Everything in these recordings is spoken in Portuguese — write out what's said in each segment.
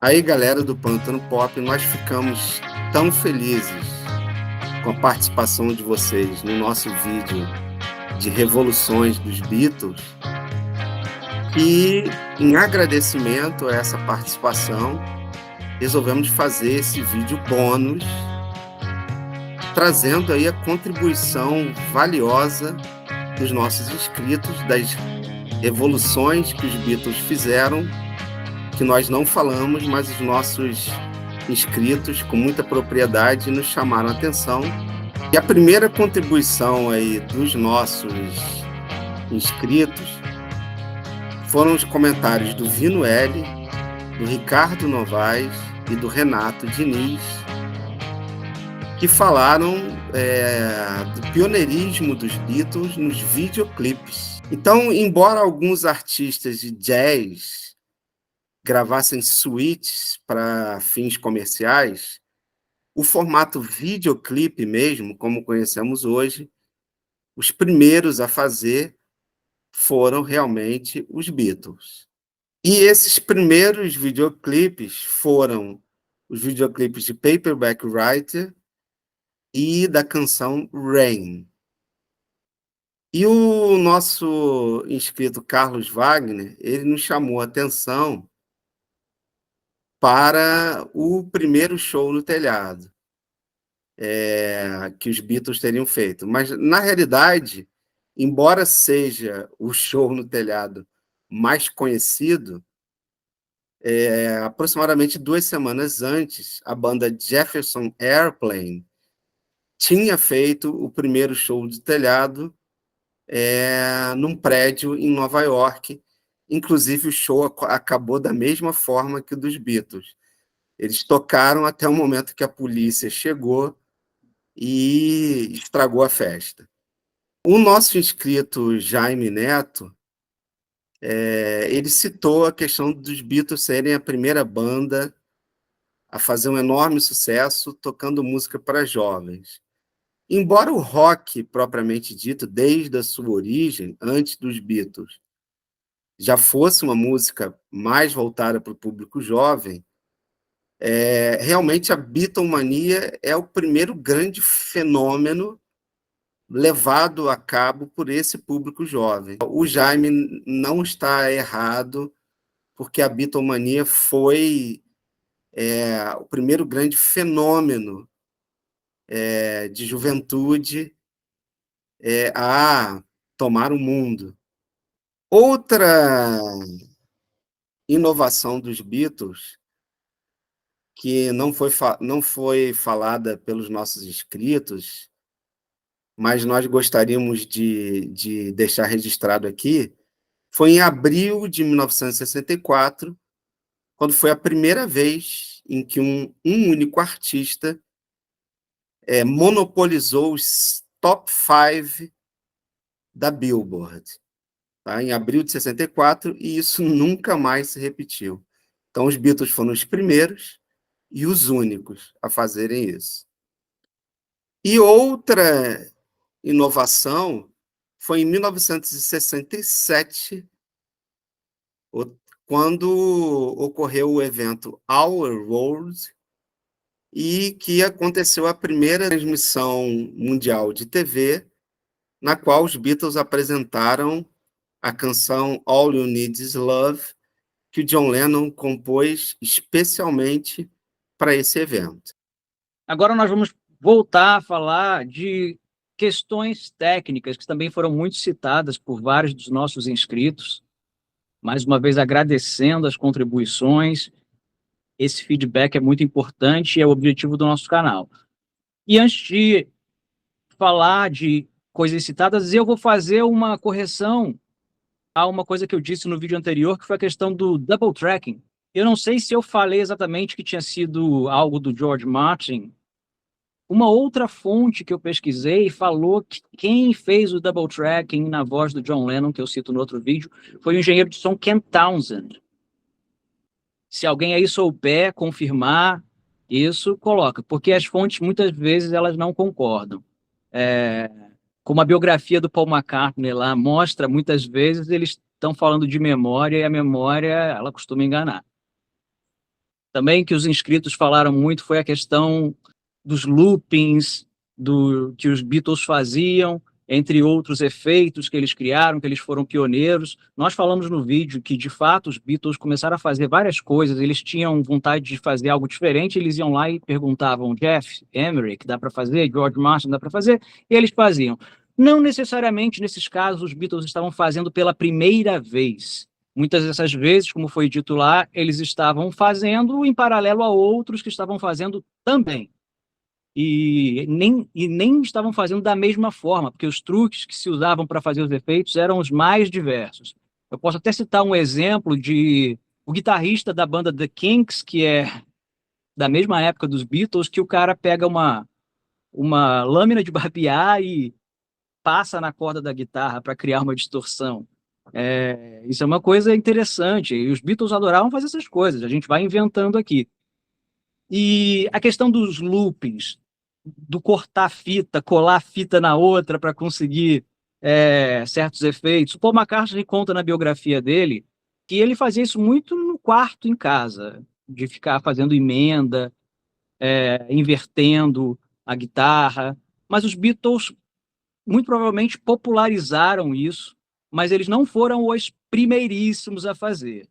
Aí, galera do Pântano Pop, nós ficamos tão felizes com a participação de vocês no nosso vídeo de Revoluções dos Beatles e, em agradecimento a essa participação, resolvemos fazer esse vídeo bônus, trazendo aí a contribuição valiosa dos nossos inscritos, das revoluções que os Beatles fizeram, que nós não falamos, mas os nossos inscritos, com muita propriedade, nos chamaram a atenção. E a primeira contribuição aí dos nossos inscritos foram os comentários do Vino L, do Ricardo Novaes e do Renato Diniz, que falaram do pioneirismo dos Beatles nos videoclipes. Então, embora alguns artistas de jazz gravassem suítes para fins comerciais, o formato videoclipe mesmo, como conhecemos hoje, os primeiros a fazer foram realmente os Beatles. E esses primeiros videoclipes foram os videoclipes de Paperback Writer e da canção Rain. E o nosso inscrito Carlos Wagner, ele nos chamou a atenção para o primeiro show no telhado que os Beatles teriam feito. Mas, na realidade, embora seja o show no telhado mais conhecido, aproximadamente 2 semanas antes, a banda Jefferson Airplane tinha feito o primeiro show de telhado num prédio em Nova York. Inclusive, o show acabou da mesma forma que o dos Beatles. Eles tocaram até o momento que a polícia chegou e estragou a festa. O nosso inscrito Jaime Neto, ele citou a questão dos Beatles serem a primeira banda a fazer um enorme sucesso tocando música para jovens. Embora o rock, propriamente dito, desde a sua origem, antes dos Beatles, já fosse uma música mais voltada para o público jovem, realmente a Beatlemania é o primeiro grande fenômeno levado a cabo por esse público jovem. O Jaime não está errado, porque a Beatlemania foi o primeiro grande fenômeno de juventude a tomar o mundo. Outra inovação dos Beatles, que não foi falada pelos nossos inscritos, mas nós gostaríamos de deixar registrado aqui, foi em abril de 1964, quando foi a primeira vez em que um único artista monopolizou os top 5 da Billboard, tá? Em abril de 64, e isso nunca mais se repetiu. Então, os Beatles foram os primeiros e os únicos a fazerem isso. E outra inovação foi em 1967, quando ocorreu o evento Our World, e que aconteceu a primeira transmissão mundial de TV, na qual os Beatles apresentaram a canção All You Need Is Love, que o John Lennon compôs especialmente para esse evento. Agora nós vamos voltar a falar de questões técnicas que também foram muito citadas por vários dos nossos inscritos. Mais uma vez agradecendo as contribuições. Esse feedback é muito importante e é o objetivo do nosso canal. E antes de falar de coisas citadas, eu vou fazer uma correção a uma coisa que eu disse no vídeo anterior, que foi a questão do double tracking. Eu não sei se eu falei exatamente que tinha sido algo do George Martin. Uma outra fonte que eu pesquisei falou que quem fez o double tracking na voz do John Lennon, que eu cito no outro vídeo, foi o engenheiro de som Ken Townsend. Se alguém aí souber confirmar isso, coloca, porque as fontes muitas vezes elas não concordam. Como a biografia do Paul McCartney lá mostra, muitas vezes eles estão falando de memória e a memória ela costuma enganar. também que os inscritos falaram muito foi a questão dos loopings que os Beatles faziam, entre outros efeitos que eles criaram, que eles foram pioneiros. Nós falamos no vídeo que, de fato, os Beatles começaram a fazer várias coisas, eles tinham vontade de fazer algo diferente, eles iam lá e perguntavam, Jeff, Emerick, dá para fazer? George Martin, dá para fazer? E eles faziam. Não necessariamente, nesses casos, os Beatles estavam fazendo pela primeira vez. Muitas dessas vezes, como foi dito lá, eles estavam fazendo em paralelo a outros que estavam fazendo também. E nem estavam fazendo da mesma forma, porque os truques que se usavam para fazer os efeitos eram os mais diversos. Eu posso até citar um exemplo de o guitarrista da banda The Kinks, que é da mesma época dos Beatles, que o cara pega uma lâmina de barbear e passa na corda da guitarra para criar uma distorção. Isso é uma coisa interessante, e os Beatles adoravam fazer essas coisas, a gente vai inventando aqui. E a questão dos loopings, do cortar fita, colar fita na outra para conseguir certos efeitos. O Paul McCartney conta na biografia dele que ele fazia isso muito no quarto em casa, de ficar fazendo emenda, invertendo a guitarra. Mas os Beatles muito provavelmente popularizaram isso, mas eles não foram os primeiríssimos a fazer,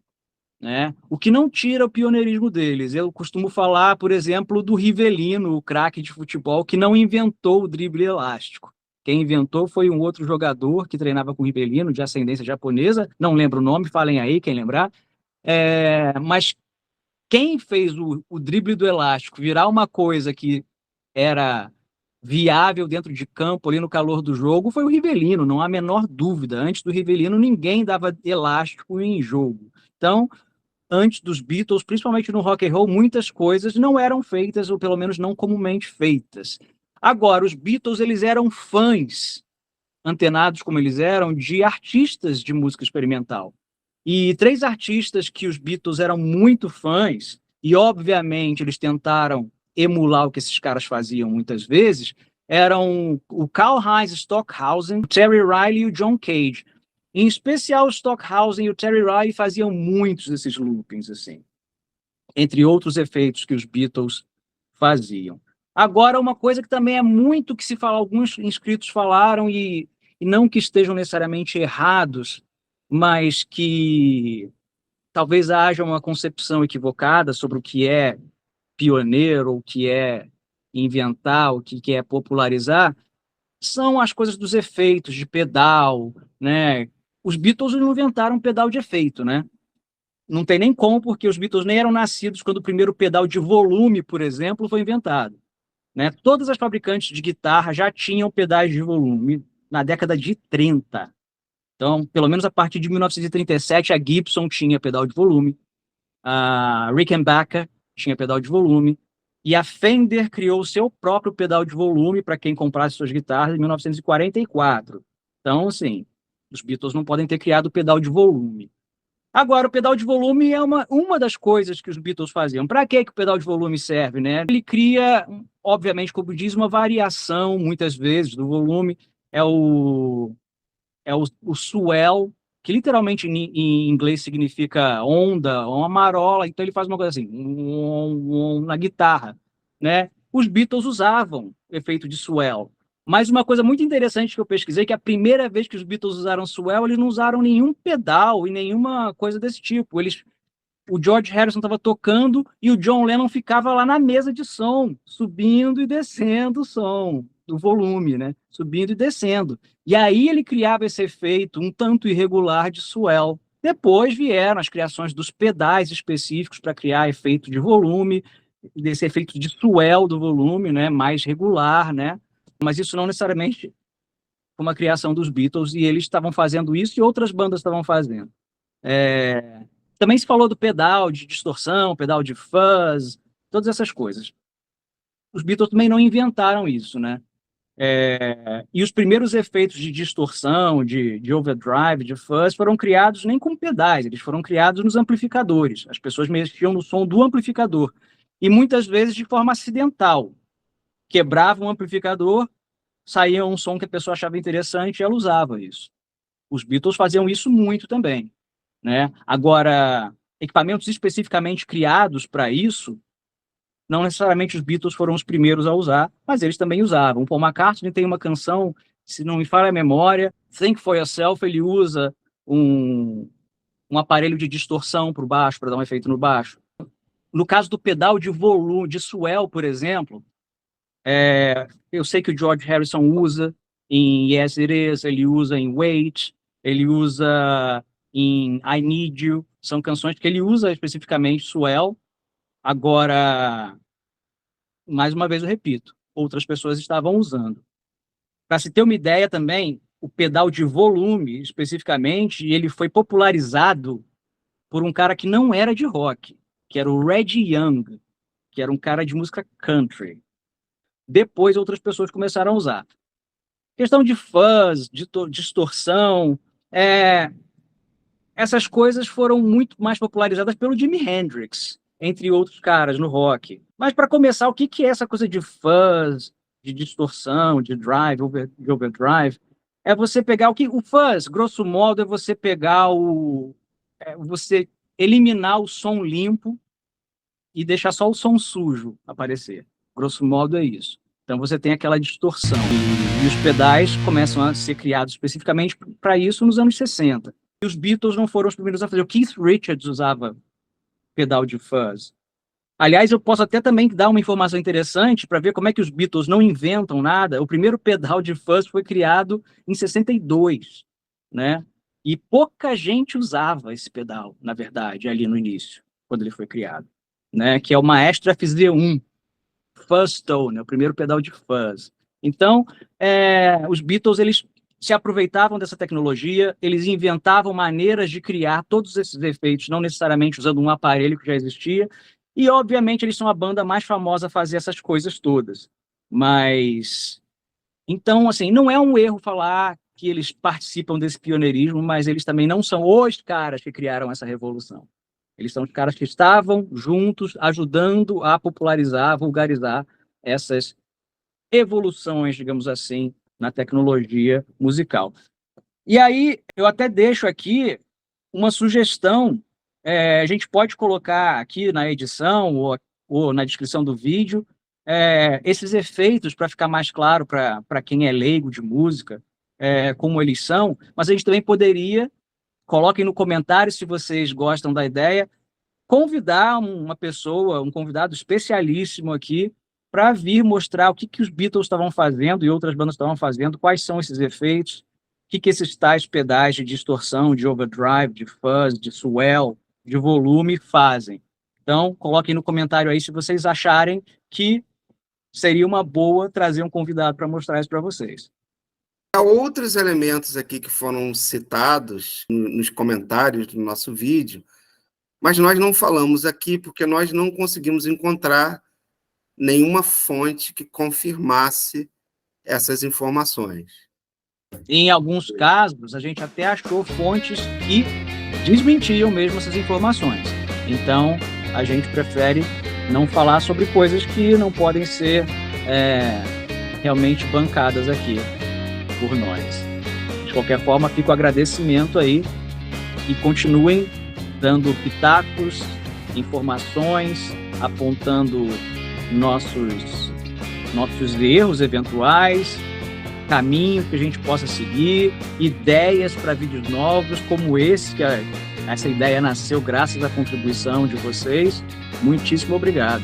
né? O que não tira o pioneirismo deles. Eu costumo falar, por exemplo, do Rivellino, o craque de futebol, que não inventou o drible elástico. Quem inventou foi um outro jogador que treinava com o Rivellino, de ascendência japonesa, não lembro o nome, falem aí, quem lembrar. Mas quem fez o drible do elástico virar uma coisa que era viável dentro de campo, ali no calor do jogo, foi o Rivellino, não há a menor dúvida. Antes do Rivellino, ninguém dava elástico em jogo. Então, antes dos Beatles, principalmente no rock and roll, muitas coisas não eram feitas, ou pelo menos não comumente feitas. Agora, os Beatles, eles eram fãs, antenados como eles eram, de artistas de música experimental. E 3 artistas que os Beatles eram muito fãs, e obviamente eles tentaram emular o que esses caras faziam muitas vezes, eram o Karlheinz Stockhausen, o Terry Riley e o John Cage. Em especial, o Stockhausen e o Terry Riley faziam muitos desses loopings, assim, entre outros efeitos que os Beatles faziam. Agora, uma coisa que também é muito que se fala, alguns inscritos falaram, e não que estejam necessariamente errados, mas que talvez haja uma concepção equivocada sobre o que é pioneiro, o que é inventar, o que é popularizar, são as coisas dos efeitos, de pedal, né? Os Beatles não inventaram pedal de efeito, né? Não tem nem como, porque os Beatles nem eram nascidos quando o primeiro pedal de volume, por exemplo, foi inventado, né? Todas as fabricantes de guitarra já tinham pedais de volume na década de 30. Então, pelo menos a partir de 1937, a Gibson tinha pedal de volume, a Rickenbacker tinha pedal de volume, e a Fender criou o seu próprio pedal de volume para quem comprasse suas guitarras em 1944. Então, assim, os Beatles não podem ter criado o pedal de volume. Agora, o pedal de volume é uma das coisas que os Beatles faziam. Para que o pedal de volume serve, né? Ele cria, obviamente, como diz, uma variação, muitas vezes, do volume. É o swell, que literalmente em inglês significa onda, uma marola. Então ele faz uma coisa assim, na guitarra, né? Os Beatles usavam efeito de swell. Mas uma coisa muito interessante que eu pesquisei, que a primeira vez que os Beatles usaram swell, eles não usaram nenhum pedal e nenhuma coisa desse tipo. O George Harrison estava tocando e o John Lennon ficava lá na mesa de som, subindo e descendo o som, do volume, né? Subindo e descendo. E aí ele criava esse efeito um tanto irregular de swell. Depois vieram as criações dos pedais específicos para criar efeito de volume, desse efeito de swell do volume, né? Mais regular, né? Mas isso não necessariamente foi uma criação dos Beatles, e eles estavam fazendo isso e outras bandas estavam fazendo. Também se falou do pedal de distorção, pedal de fuzz, todas essas coisas. Os Beatles também não inventaram isso, né? E os primeiros efeitos de distorção, de overdrive, de fuzz, foram criados nem com pedais, eles foram criados nos amplificadores. As pessoas mexiam no som do amplificador. E muitas vezes de forma acidental. Quebrava um amplificador, saía um som que a pessoa achava interessante e ela usava isso. Os Beatles faziam isso muito também, né? Agora, equipamentos especificamente criados para isso, não necessariamente os Beatles foram os primeiros a usar, mas eles também usavam. O Paul McCartney tem uma canção, se não me falha a memória, Think For Yourself, ele usa um aparelho de distorção para o baixo, para dar um efeito no baixo. No caso do pedal de volume, de swell, por exemplo, eu sei que o George Harrison usa em Yes It Is, ele usa em Wait, ele usa em I Need You, são canções que ele usa especificamente swell. Agora, mais uma vez eu repito, outras pessoas estavam usando. Para se ter uma ideia também, o pedal de volume, especificamente, ele foi popularizado por um cara que não era de rock, que era o Reggie Young, que era um cara de música country. Depois, outras pessoas começaram a usar. Questão de fuzz, de distorção, essas coisas foram muito mais popularizadas pelo Jimi Hendrix, entre outros caras no rock. Mas, para começar, o que é essa coisa de fuzz, de distorção, de drive, de overdrive? É você pegar o fuzz, grosso modo, é você pegar você eliminar o som limpo e deixar só o som sujo aparecer. Grosso modo é isso. Então você tem aquela distorção. E os pedais começam a ser criados especificamente para isso nos anos 60. E os Beatles não foram os primeiros a fazer. O Keith Richards usava pedal de fuzz. Aliás, eu posso até também dar uma informação interessante para ver como é que os Beatles não inventam nada. O primeiro pedal de fuzz foi criado em 62, né? E pouca gente usava esse pedal, na verdade, ali no início, quando ele foi criado, né? Que é o Maestro FZ1, Fuzz Tone, o primeiro pedal de fuzz. Então, os Beatles, eles se aproveitavam dessa tecnologia, eles inventavam maneiras de criar todos esses efeitos, não necessariamente usando um aparelho que já existia, e, obviamente, eles são a banda mais famosa a fazer essas coisas todas. Mas, então, assim, não é um erro falar que eles participam desse pioneirismo, mas eles também não são os caras que criaram essa revolução. Eles são os caras que estavam juntos, ajudando a popularizar, a vulgarizar essas evoluções, digamos assim, na tecnologia musical. E aí, eu até deixo aqui uma sugestão. A gente pode colocar aqui na edição ou na descrição do vídeo esses efeitos para ficar mais claro para quem é leigo de música, como eles são, mas a gente também poderia, coloquem no comentário se vocês gostam da ideia, convidar uma pessoa, um convidado especialíssimo aqui, para vir mostrar o que os Beatles estavam fazendo e outras bandas estavam fazendo, quais são esses efeitos, o que esses tais pedais de distorção, de overdrive, de fuzz, de swell, de volume fazem. Então, coloquem no comentário aí se vocês acharem que seria uma boa trazer um convidado para mostrar isso para vocês. Há outros elementos aqui que foram citados nos comentários do nosso vídeo, mas nós não falamos aqui porque nós não conseguimos encontrar nenhuma fonte que confirmasse essas informações. Em alguns casos, a gente até achou fontes que desmentiam mesmo essas informações. Então, a gente prefere não falar sobre coisas que não podem ser realmente bancadas aqui por nós. De qualquer forma, fica o agradecimento aí e continuem dando pitacos, informações, apontando nossos erros eventuais, caminhos que a gente possa seguir, ideias para vídeos novos como esse, que essa ideia nasceu graças à contribuição de vocês. Muitíssimo obrigado.